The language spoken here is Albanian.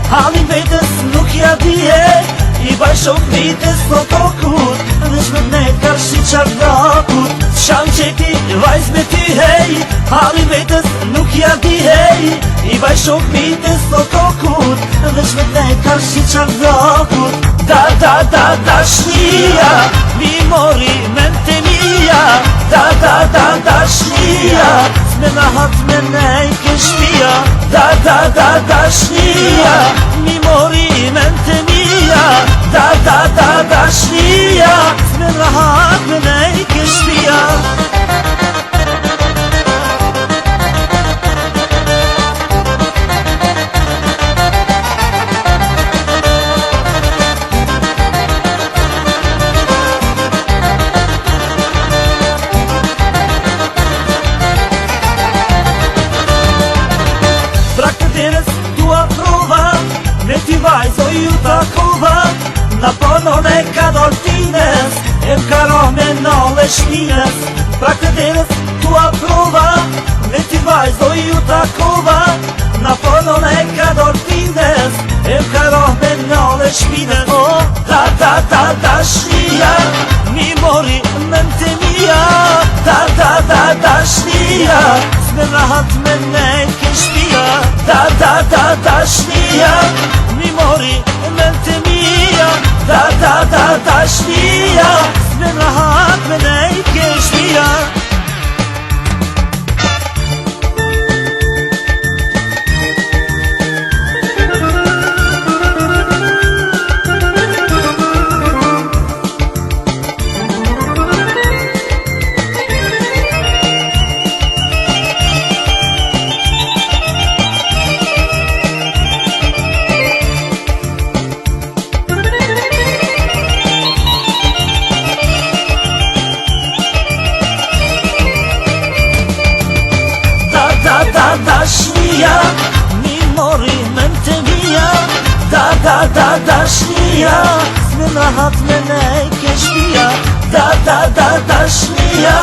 Halin vetës nuk ja dije, i baj shok vitës në tokut, veç me ne karshi qardakut. Sham qeti vajz me ty hej, halin vetës nuk ja dije, i baj shok vitës në tokut, veç me ne karshi qardakut. Dashnia, mi mori mente mia, dashnia, s'me rahat me nej ke shpia. Dashnia, mi mori mente mia, dashnia, s'me rahat me nej ke shpia. Me ty vajzo ju takova, na ponon e ka dortines, e m'karo me nole shpines. Pra këtë derës tu aprova, me ty vajzo ju takova, na ponon e ka dortines, e m'karo me nole shpines. O, dashnia, mi mori mente mia, dashnia, s'me rahat me nej ke shpia. Dashnia, mi mori mente mia, dashnia, s'me rahat me nej ke shpia. Dashnia, mi mori mente mia, dashnia, s'me rahat me nej ke shpia. Dashnia,